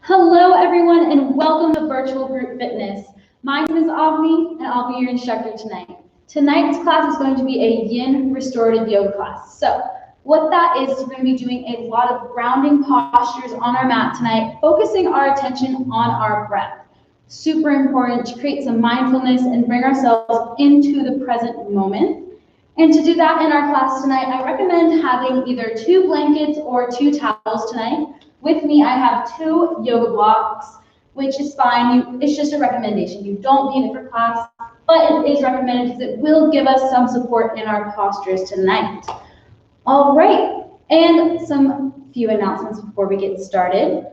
Hello everyone and welcome to Virtual Group Fitness. My name is Avni and I'll be your instructor tonight. Tonight's class is going to be a yin restorative yoga class. So what that is we're going to be doing a lot of grounding postures on our mat tonight, focusing our attention on our breath. Super important to create some mindfulness and bring ourselves into the present moment. And to do that in our class tonight, I recommend having either 2 blankets or 2 towels tonight. With me, I have 2 yoga blocks, which is fine. It's just a recommendation. You don't need it for class, but it is recommended because it will give us some support in our postures tonight. All right, and some few announcements before we get started.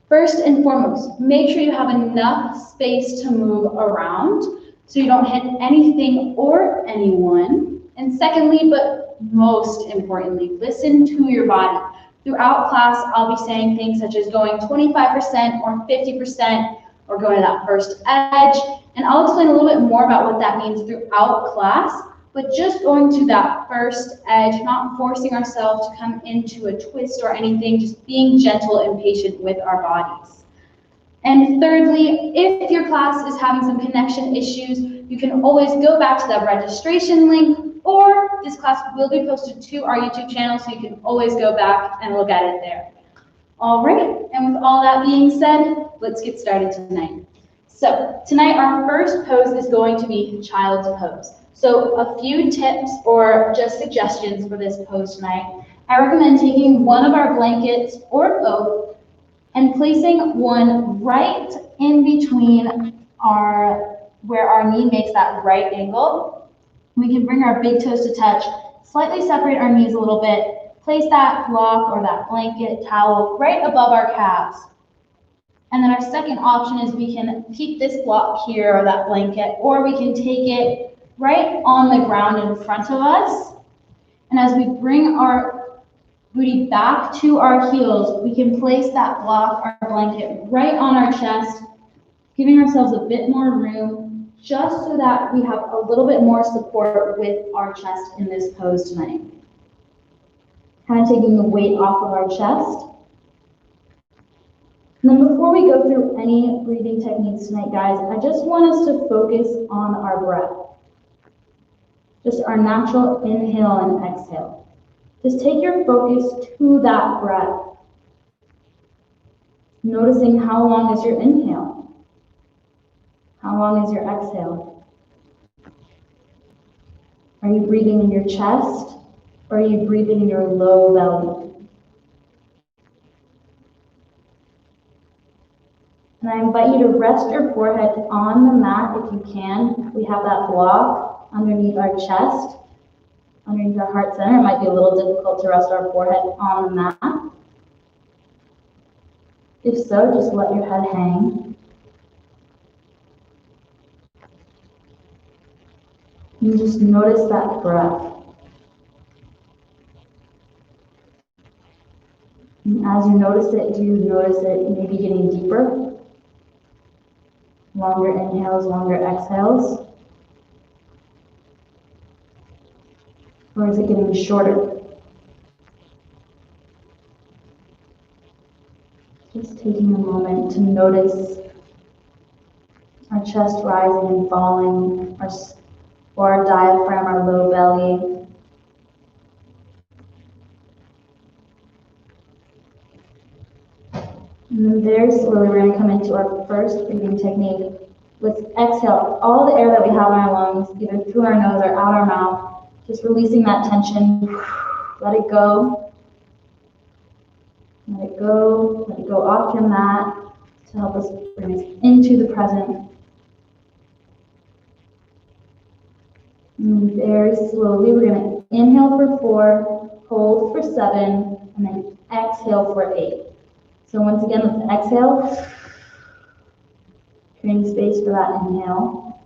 First and foremost, make sure you have enough space to move around so you don't hit anything or anyone. And secondly, but most importantly, listen to your body. Throughout class, I'll be saying things such as going 25% or 50% or going to that first edge. And I'll explain a little bit more about what that means throughout class, but just going to that first edge, not forcing ourselves to come into a twist or anything, just being gentle and patient with our bodies. And thirdly, if your class is having some connection issues, you can always go back to that registration link, or this class will be posted to our YouTube channel, so you can always go back and look at it there. All right, and with all that being said, let's get started tonight. So tonight our first pose is going to be child's pose. So a few tips or just suggestions for this pose tonight. I recommend taking one of our blankets or both and placing one right in between where our knee makes that right angle. We can bring our big toes to touch, slightly separate our knees a little bit, place that block or that blanket towel right above our calves. And then our second option is we can keep this block here or that blanket, or we can take it right on the ground in front of us. And as we bring our booty back to our heels, we can place that block or blanket right on our chest, giving ourselves a bit more room, just so that we have a little bit more support with our chest in this pose tonight. Kind of taking the weight off of our chest. And then before we go through any breathing techniques tonight, guys, I just want us to focus on our breath. Just our natural inhale and exhale. Just take your focus to that breath. Noticing how long is your inhale? How long is your exhale? Are you breathing in your chest, or are you breathing in your low belly? And I invite you to rest your forehead on the mat if you can. We have that block underneath our chest, underneath our heart center. It might be a little difficult to rest our forehead on the mat. If so, just let your head hang. And just notice that breath. And as you notice it, do you notice it maybe getting deeper? Longer inhales, longer exhales? Or is it getting shorter? Just taking a moment to notice our chest rising and falling, or our diaphragm, our low belly. And then very slowly we're going to come into our first breathing technique. Let's exhale all the air that we have in our lungs, either through our nose or out our mouth. Just releasing that tension. Let it go. Let it go. Let it go off your mat to help us bring us into the present. And very slowly, we're going to inhale for 4, hold for 7, and then exhale for 8. So once again, let's exhale, creating space for that inhale.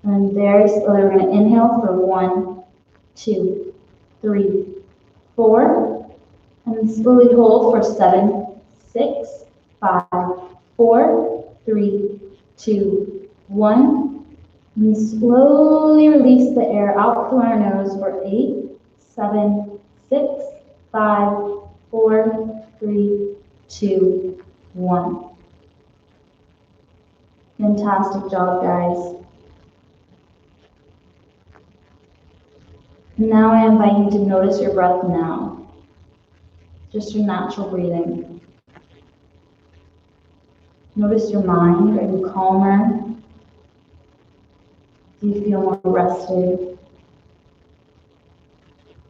And then very slowly, we're going to inhale for 1, 2, 3, 4, and then slowly hold for 7, 6, 5, 4, 3, 2, 1. And slowly release the air out through our nose for 8, 7, 6, 5, 4, 3, 2, 1. Fantastic job, guys. Now I invite you to notice your breath now. Just your natural breathing. Notice your mind. Are you calmer? Do you feel more rested?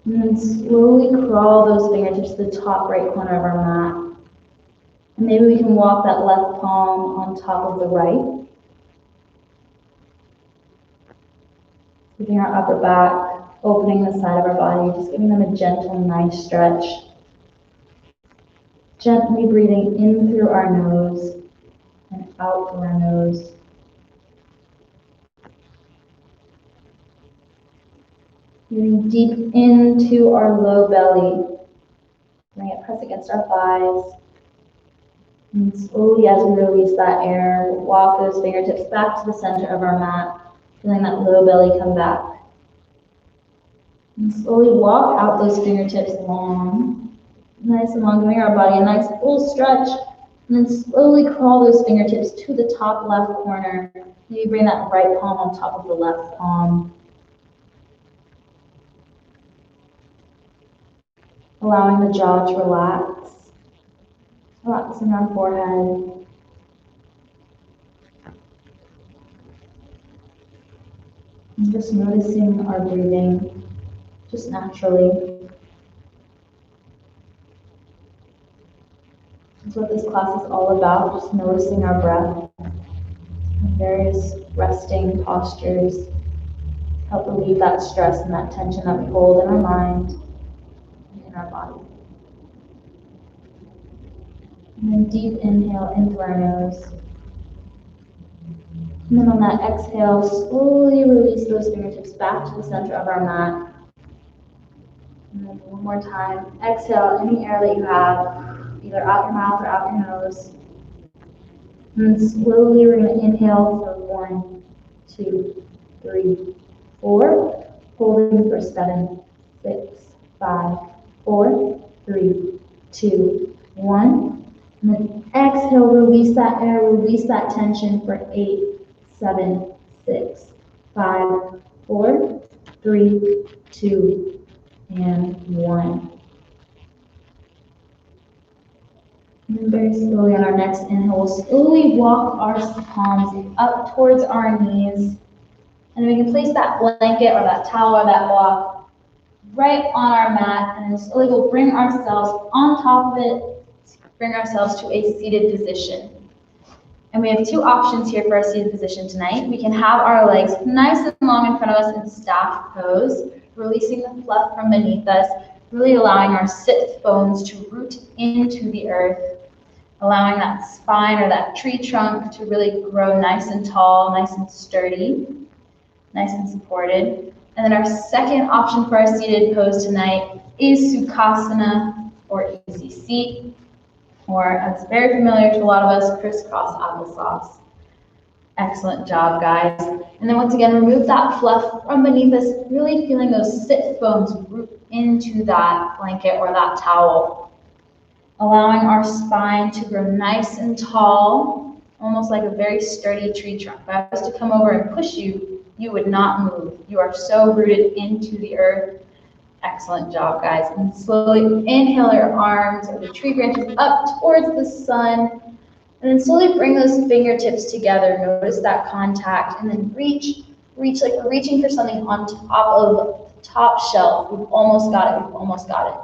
And then slowly crawl those fingertips to the top right corner of our mat. And maybe we can walk that left palm on top of the right. Keeping our upper back, opening the side of our body, just giving them a gentle, nice stretch. Gently breathing in through our nose and out through our nose. Breathing deep into our low belly. Bring it press against our thighs. And slowly as we release that air, walk those fingertips back to the center of our mat, feeling that low belly come back. And slowly walk out those fingertips long, nice and long, giving our body a nice full stretch. And then slowly crawl those fingertips to the top left corner. Maybe bring that right palm on top of the left palm. Allowing the jaw to relax. Relaxing our forehead. And just noticing our breathing, just naturally. That's what this class is all about, just noticing our breath. And various resting postures help relieve that stress and that tension that we hold in our mind and in our body. And then deep inhale in through our nose. And then on that exhale, slowly release those fingertips back to the center of our mat. And then one more time, exhale any air that you have, either out your mouth or out your nose. And then slowly we're going to inhale for 1, 2, 3, 4. Holding for 7, 6, 5, 4, 3, 2, 1. And then exhale, release that air, release that tension for 8, 7, 6, 5, 4, 3, 2, and 1. And then very slowly on our next inhale, we'll slowly walk our palms up towards our knees. And we can place that blanket or that towel or that block right on our mat. And then slowly we'll bring ourselves on top of it, bring ourselves to a seated position. And we have 2 options here for our seated position tonight. We can have our legs nice and long in front of us in staff pose, releasing the fluff from beneath us, really allowing our sit bones to root into the earth, allowing that spine or that tree trunk to really grow nice and tall, nice and sturdy, nice and supported. And then our second option for our seated pose tonight is Sukhasana, or easy seat, or as very familiar to a lot of us, crisscross applesauce. Excellent job, guys. And then once again, remove that fluff from beneath us, really feeling those sit bones root into that blanket or that towel, allowing our spine to grow nice and tall, almost like a very sturdy tree trunk. If I was to come over and push you, you would not move. You are so rooted into the earth. Excellent job, guys. And slowly inhale your arms or the tree branches up towards the sun. And then slowly bring those fingertips together. Notice that contact. And then reach like we're reaching for something on top of the top shelf. We've almost got it. We've almost got it.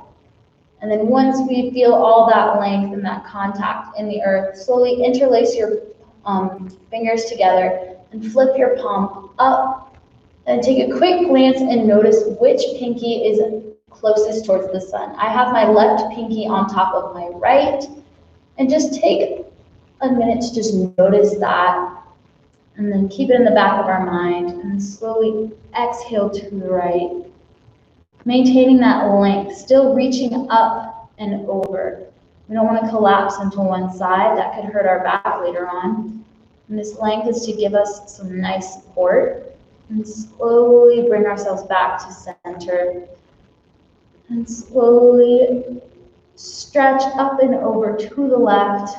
And then once we feel all that length and that contact in the earth, slowly interlace your fingers together and flip your palm up. And take a quick glance and notice which pinky is closest towards the sun. I have my left pinky on top of my right. And just take a minute to just notice that. And then keep it in the back of our mind. And slowly exhale to the right. Maintaining that length, still reaching up and over. We don't want to collapse into one side. That could hurt our back later on. And this length is to give us some nice support. And slowly bring ourselves back to center. And slowly stretch up and over to the left.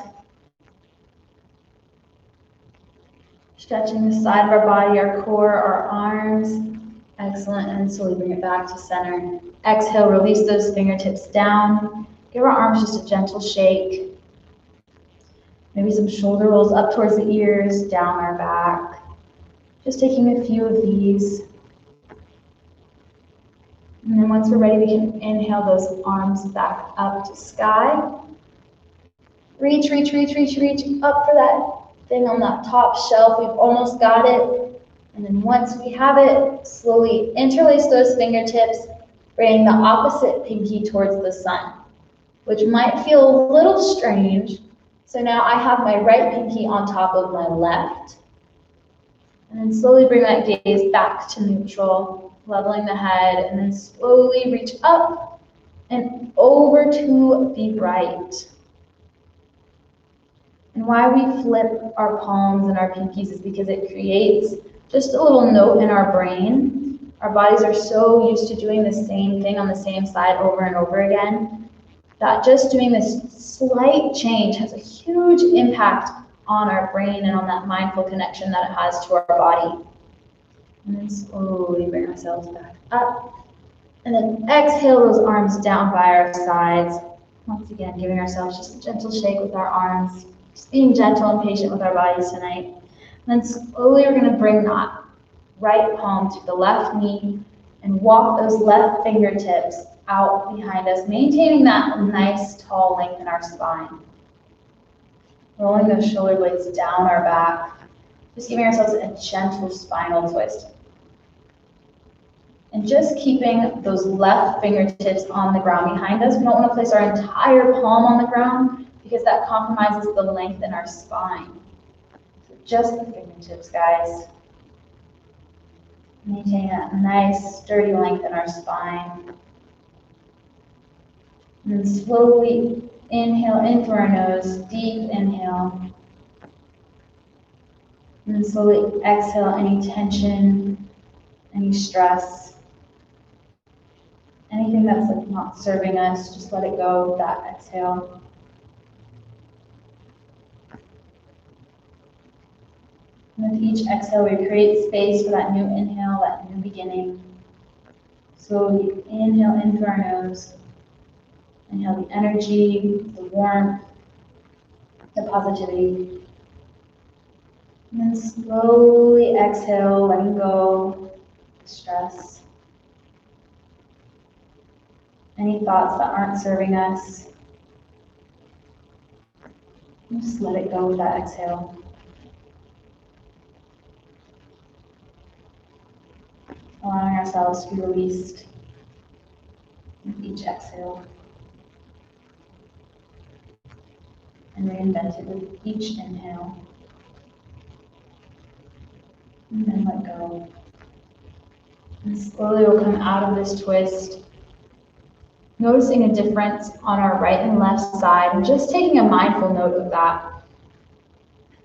Stretching the side of our body, our core, our arms. Excellent, and slowly bring it back to center. Exhale, release those fingertips down. Give our arms just a gentle shake. Maybe some shoulder rolls up towards the ears, down our back. Just taking a few of these. And then once we're ready, we can inhale those arms back up to sky. Reach, reach, reach, reach, reach up for that thing on that top shelf. We've almost got it. And then once we have it, slowly interlace those fingertips, bringing the opposite pinky towards the sun, which might feel a little strange. So now I have my right pinky on top of my left. And then slowly bring that gaze back to neutral, leveling the head, and then slowly reach up and over to the right. And why we flip our palms and our pinkies is because it creates just a little note in our brain. Our bodies are so used to doing the same thing on the same side over and over again that just doing this slight change has a huge impact on our brain and on that mindful connection that it has to our body. And then slowly bring ourselves back up. And then exhale those arms down by our sides. Once again, giving ourselves just a gentle shake with our arms. Just being gentle and patient with our bodies tonight. And then slowly we're going to bring that right palm to the left knee and walk those left fingertips out behind us, maintaining that nice tall length in our spine. Rolling those shoulder blades down our back, just giving ourselves a gentle spinal twist. And just keeping those left fingertips on the ground behind us. We don't want to place our entire palm on the ground because that compromises the length in our spine. So just the fingertips, guys. Maintaining that nice, sturdy length in our spine. And then slowly inhale in through our nose, deep inhale. And then slowly exhale any tension, any stress, anything that's like not serving us, just let it go with that exhale. And with each exhale, we create space for that new inhale, that new beginning. Slowly inhale in through our nose. Inhale the energy, the warmth, the positivity. And then slowly exhale, letting go of stress. Any thoughts that aren't serving us. And just let it go with that exhale. Allowing ourselves to be released with each exhale. And reinvented with each inhale. And then let go. And slowly we'll come out of this twist, noticing a difference on our right and left side, and just taking a mindful note of that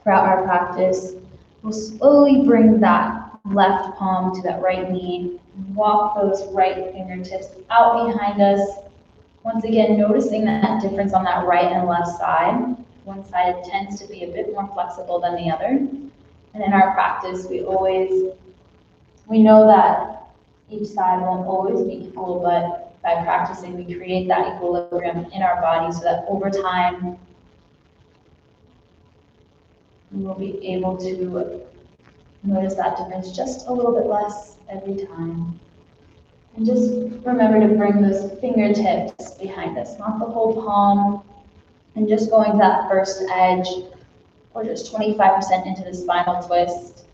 throughout our practice. We'll slowly bring that left palm to that right knee, and walk those right fingertips out behind us. Once again, noticing that difference on that right and left side. One side tends to be a bit more flexible than the other. And in our practice, we know that each side won't always be equal, but by practicing, we create that equilibrium in our body so that over time, we will be able to notice that difference just a little bit less every time. And just remember to bring those fingertips behind us, not the whole palm, and just going to that first edge, or just 25% into the spinal twist.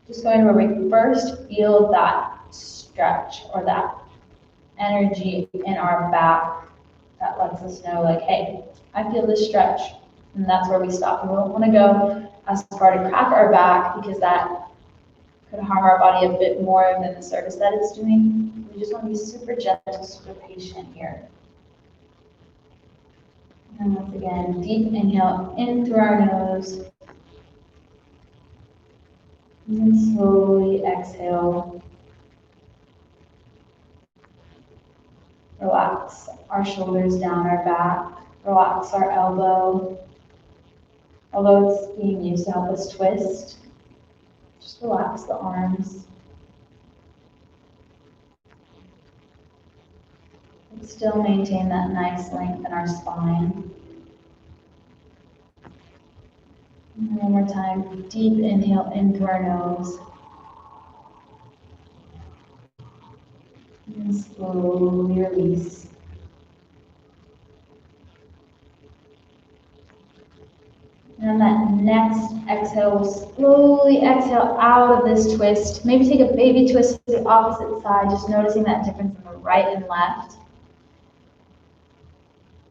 Just going where we first feel that stretch or that energy in our back that lets us know, like, hey, I feel this stretch, and that's where we stop. We don't want to go as far to crack our back because that could harm our body a bit more than the service that it's doing. We just want to be super gentle, super patient here. And once again, deep inhale in through our nose. And then slowly exhale. Relax our shoulders down our back. Relax our elbow. Although it's being used to help us twist, Just relax the arms. And still maintain that nice length in our spine. And one more time, deep inhale in through our nose. And slowly release. And that next exhale, we'll slowly exhale out of this twist. Maybe take a baby twist to the opposite side, just noticing that difference in the right and left.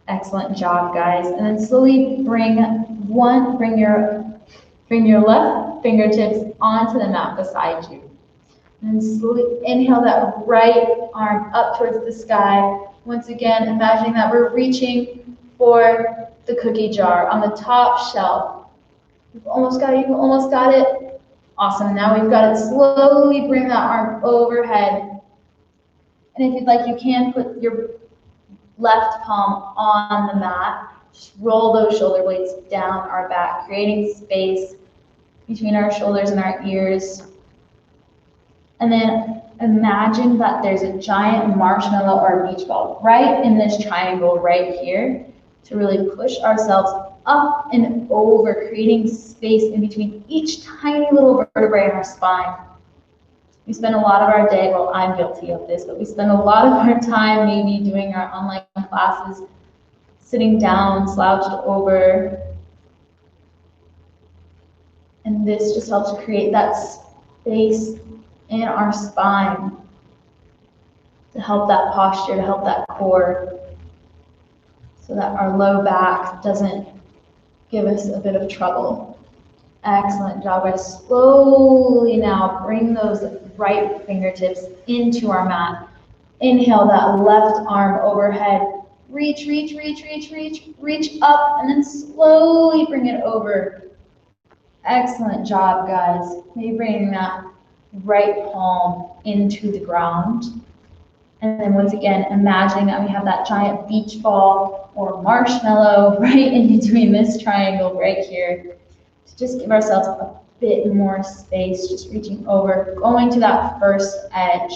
Excellent job, guys. And then slowly bring your left fingertips onto the mat beside you. And then slowly inhale that right arm up towards the sky. Once again, imagining that we're reaching for the cookie jar on the top shelf. You've almost got it, you've almost got it. Awesome, now we've got it. Slowly bring that arm overhead. And if you'd like, you can put your left palm on the mat. Just roll those shoulder blades down our back, creating space between our shoulders and our ears. And then imagine that there's a giant marshmallow or beach ball right in this triangle right here to really push ourselves up and over, creating space in between each tiny little vertebrae in our spine. We spend a lot of our day, well, I'm guilty of this, but we spend a lot of our time maybe doing our online classes, sitting down, slouched over. And this just helps create that space in our spine to help that posture, to help that core, so that our low back doesn't give us a bit of trouble. Excellent job, guys. Slowly now bring those right fingertips into our mat. Inhale that left arm overhead. Reach, reach, reach, reach, reach, reach up, and then slowly bring it over. Excellent job, guys. Maybe bringing that right palm into the ground. And then once again, imagining that we have that giant beach ball or marshmallow right in between this triangle right here. To just give ourselves a bit more space, just reaching over, going to that first edge.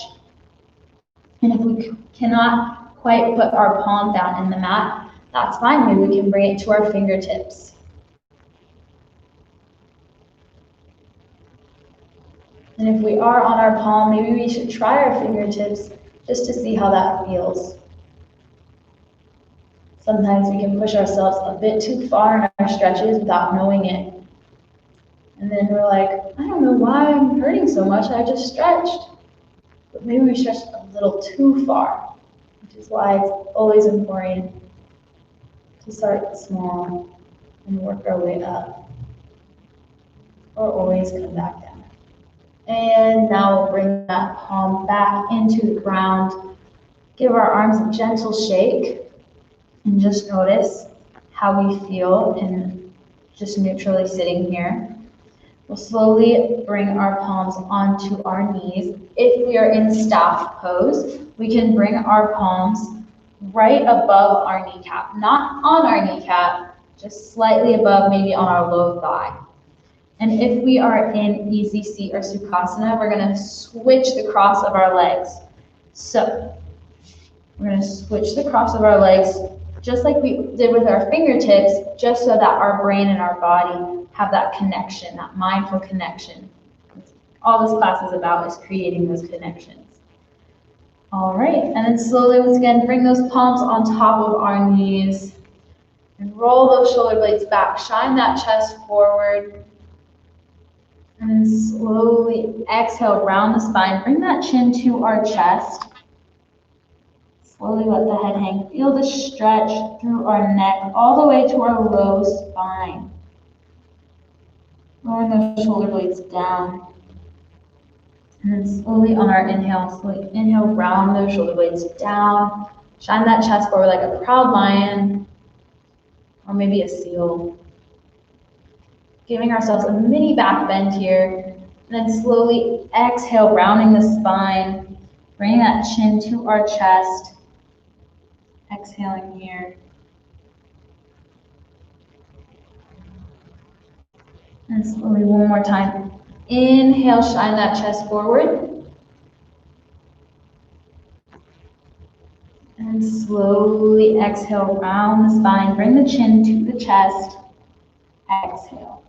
And if we cannot quite put our palm down in the mat, that's fine. Maybe we can bring it to our fingertips. And if we are on our palm, maybe we should try our fingertips just to see how that feels. Sometimes we can push ourselves a bit too far in our stretches without knowing it. And then we're like, I don't know why I'm hurting so much, I just stretched. But maybe we stretched a little too far, which is why it's always important to start small and work our way up, or always come back down. And now we'll bring that palm back into the ground. Give our arms a gentle shake and just notice how we feel in just neutrally sitting here. We'll slowly bring our palms onto our knees. If we are in staff pose, we can bring our palms right above our kneecap, not on our kneecap, just slightly above, maybe on our low thigh. And if we are in easy seat or Sukhasana, we're going to switch the cross of our legs. So we're going to switch the cross of our legs just like we did with our fingertips, just so that our brain and our body have that connection, that mindful connection. All this class is about is creating those connections. All right, and then slowly, once again, bring those palms on top of our knees and roll those shoulder blades back. Shine that chest forward. And then slowly exhale, round the spine. Bring that chin to our chest. Slowly let the head hang. Feel the stretch through our neck, all the way to our low spine. Lowering those shoulder blades down. And then slowly on our inhale, slowly inhale, round those shoulder blades down. Shine that chest forward like a proud lion, or maybe a seal. Giving ourselves a mini back bend here. And then slowly exhale, rounding the spine. Bringing that chin to our chest. Exhaling here. And slowly one more time. Inhale, shine that chest forward. And slowly exhale, round the spine. Bring the chin to the chest. Exhale.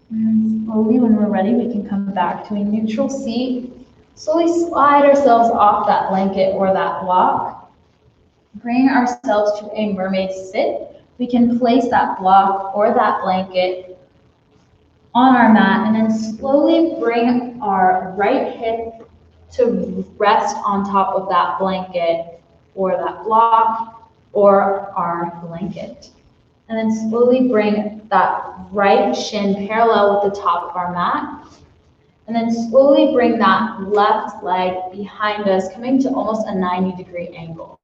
And slowly, when we're ready, we can come back to a neutral seat. Slowly slide ourselves off that blanket or that block. Bring ourselves to a mermaid sit. We can place that block or that blanket on our mat and then slowly bring our right hip to rest on top of that blanket or that block or our blanket. And then slowly bring that right shin parallel with the top of our mat. And then slowly bring that left leg behind us, coming to almost a 90-degree angle.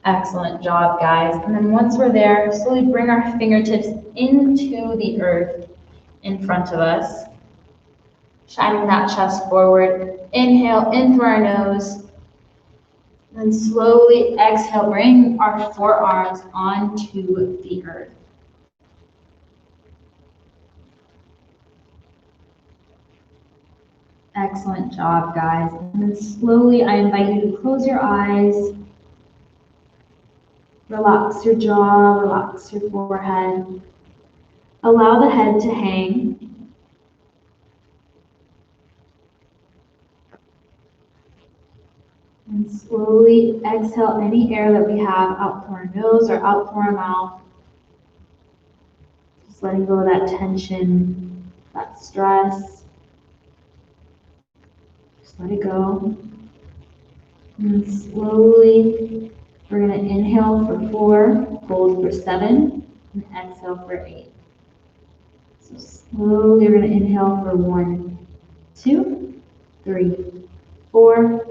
Excellent job, guys. And then once we're there, slowly bring our fingertips into the earth in front of us. Shining that chest forward. Inhale in through our nose. Then slowly exhale, bring our forearms onto the earth. Excellent job, guys. And then slowly, I invite you to close your eyes. Relax your jaw, relax your forehead. Allow the head to hang. And slowly exhale any air that we have out through our nose or out through our mouth. Just letting go of that tension, that stress. Let it go. And slowly, we're going to inhale for 4, hold for 7, and exhale for 8. So slowly, we're going to inhale for 1, 2, 3, 4,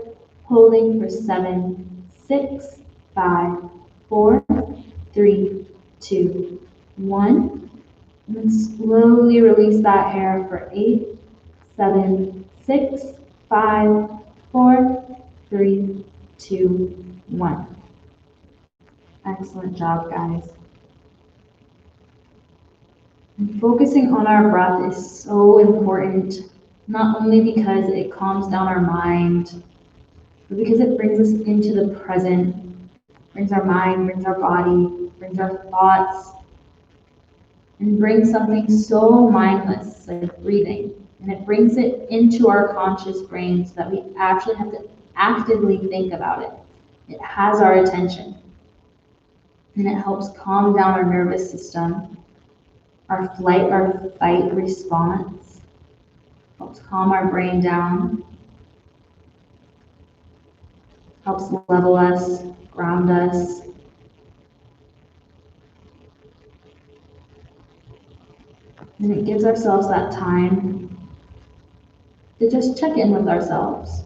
holding for 7, 6, 5, 4, 3, 2, 1. And then slowly release that air for 8, 7, 6, 5, 4, 3, 2, 1. Excellent job, guys. And focusing on our breath is so important, not only because it calms down our mind, but because it brings us into the present, brings our mind, brings our body, brings our thoughts, and brings something so mindless like breathing. And it brings it into our conscious brain so that we actually have to actively think about it. It has our attention. And it helps calm down our nervous system, our flight or fight response. Helps calm our brain down. Helps level us, ground us. And it gives ourselves that time to just check in with ourselves.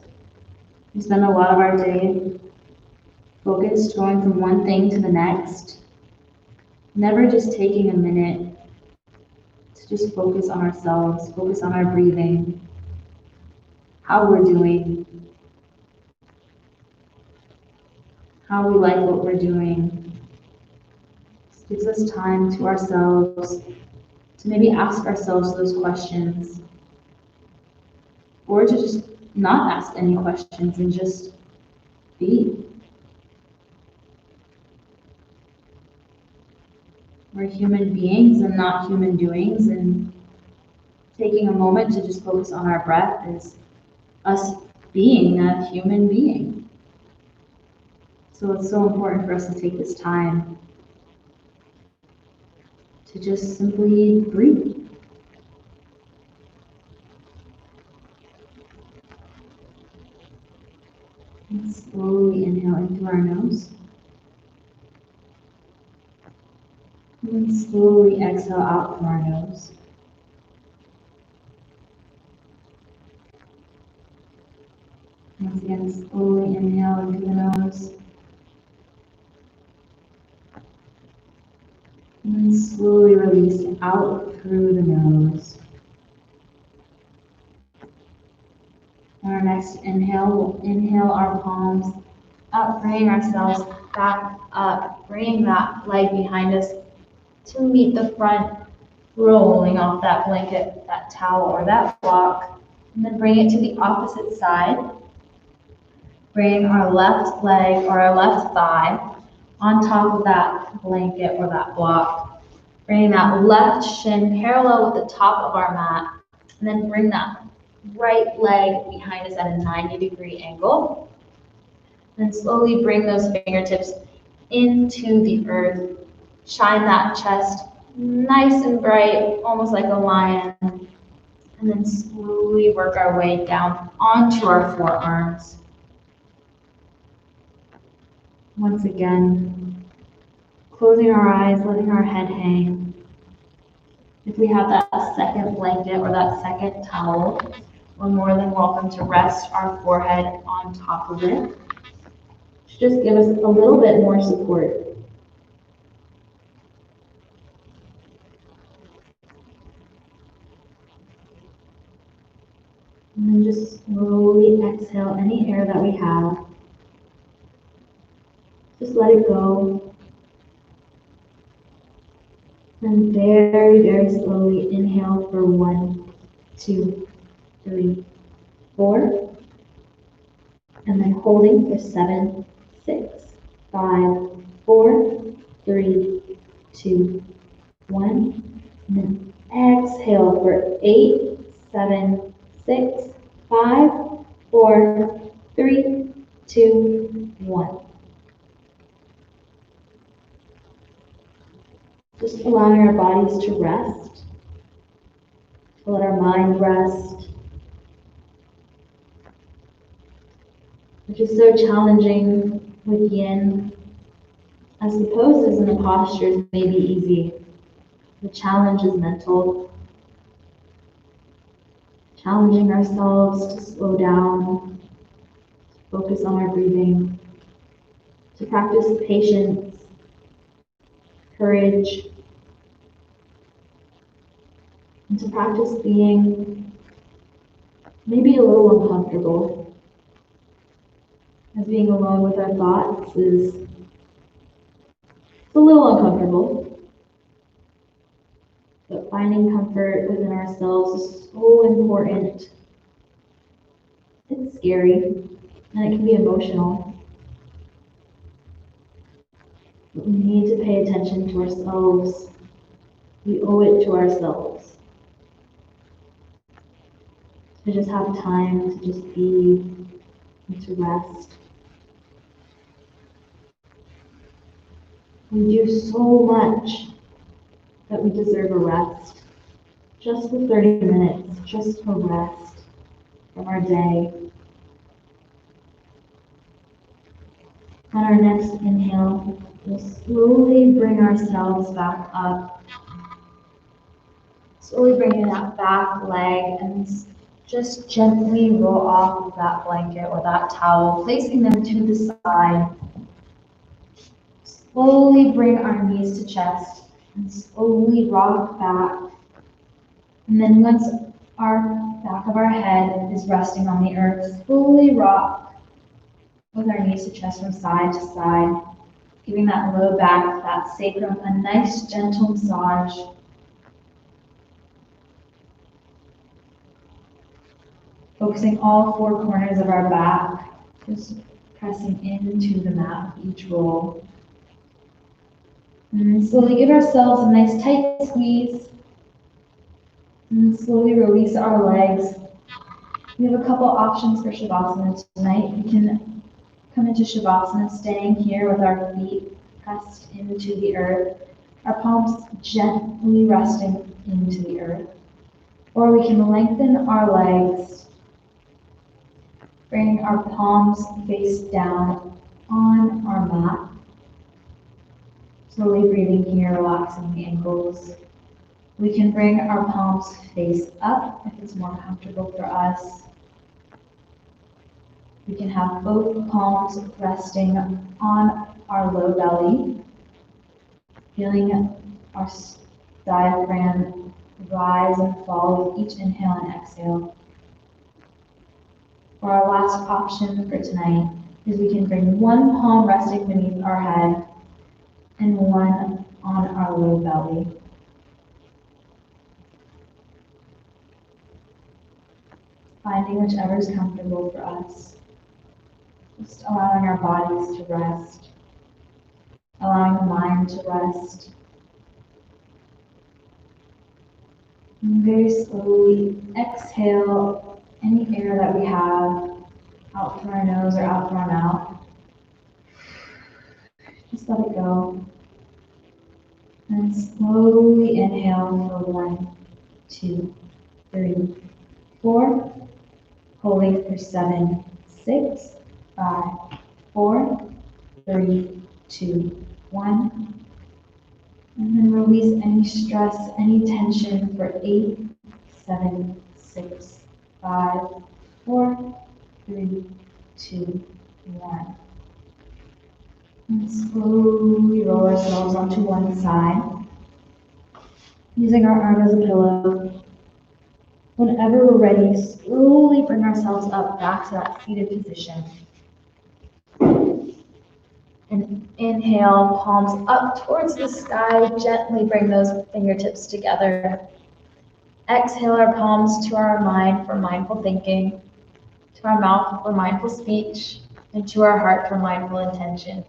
We spend a lot of our day focused, going from one thing to the next, never just taking a minute to just focus on ourselves, focus on our breathing, how we're doing, how we like what we're doing. This gives us time to ourselves to maybe ask ourselves those questions, or to just not ask any questions and just be. We're human beings and not human doings, and taking a moment to just focus on our breath is us being a human being. So it's so important for us to take this time to just simply breathe. And slowly inhale in through our nose. And then slowly exhale out from our nose. Once again, slowly inhale in through the nose. And then slowly release out through the nose. On our next inhale, we'll inhale our palms up, bringing ourselves back up, bringing that leg behind us to meet the front, rolling off that blanket, that towel, or that block, and then bring it to the opposite side. Bring our left leg or our left thigh on top of that blanket or that block. Bring that left shin parallel with the top of our mat, and then bring that right leg behind us at a 90-degree angle. Then slowly bring those fingertips into the earth. Shine that chest nice and bright, almost like a lion. And then slowly work our way down onto our forearms. Once again, closing our eyes, letting our head hang. If we have that second blanket or that second towel, we're more than welcome to rest our forehead on top of it. Just give us a little bit more support. And then just slowly exhale any air that we have. Just let it go. And very, very slowly inhale for 1, 2, 3, 4. And then holding for 7, 6, 5, 4, 3, 2, 1. And then exhale for 8, 7, 6, 5, 4, 3, 2, 1. Just allowing our bodies to rest, to let our mind rest, which is so challenging with yin, as the poses and the postures may be easy. The challenge is mental, challenging ourselves to slow down, to focus on our breathing, to practice patience, courage, and to practice being maybe a little uncomfortable, as being alone with our thoughts is a little uncomfortable, but finding comfort within ourselves is so important. It's scary, and it can be emotional, but we need to pay attention to ourselves. We owe it to ourselves to just have time to just be and to rest. We do so much that we deserve a rest. Just for 30 minutes, just a rest from our day. On our next inhale, we'll slowly bring ourselves back up. Slowly bringing that back leg and just gently roll off of that blanket or that towel, placing them to the side. Slowly bring our knees to chest and slowly rock back. And then once our back of our head is resting on the earth, slowly rock with our knees to chest from side to side, giving that low back, that sacrum, a nice gentle massage. Focusing all 4 corners of our back, just pressing into the mat with each roll. And slowly give ourselves a nice tight squeeze. And slowly release our legs. We have a couple options for Shavasana tonight. We can come into Shavasana, staying here with our feet pressed into the earth, our palms gently resting into the earth. Or we can lengthen our legs, bring our palms face down on our mat. Slowly breathing here, relaxing the ankles. We can bring our palms face up if it's more comfortable for us. We can have both palms resting on our low belly, feeling our diaphragm rise and fall with each inhale and exhale. Or our last option for tonight is we can bring one palm resting beneath our head and one on our low belly. Finding whichever is comfortable for us. Just allowing our bodies to rest. Allowing the mind to rest. And very slowly exhale any air that we have out through our nose or out through our mouth. Just let it go. And slowly inhale for 1, 2, 3, 4. Hold it for 7, 6, 5, 4, 3, 2, 1. And then release any stress, any tension for 8, 7, 6, 5, 4, 3, 2, 1. And slowly roll ourselves onto one side, using our arm as a pillow. Whenever we're ready, slowly bring ourselves up back to that seated position. And inhale, palms up towards the sky. Gently bring those fingertips together. Exhale our palms to our mind for mindful thinking, to our mouth for mindful speech, and to our heart for mindful intention.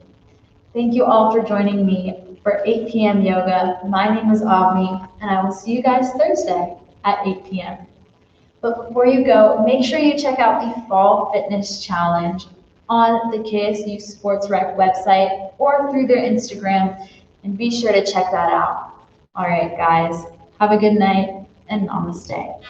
Thank you all for joining me for 8 p.m. yoga. My name is Avni, and I will see you guys Thursday at 8 p.m. But before you go, make sure you check out the Fall Fitness Challenge on the KSU Sports Rec website or through their Instagram, and be sure to check that out. All right, guys, have a good night and namaste.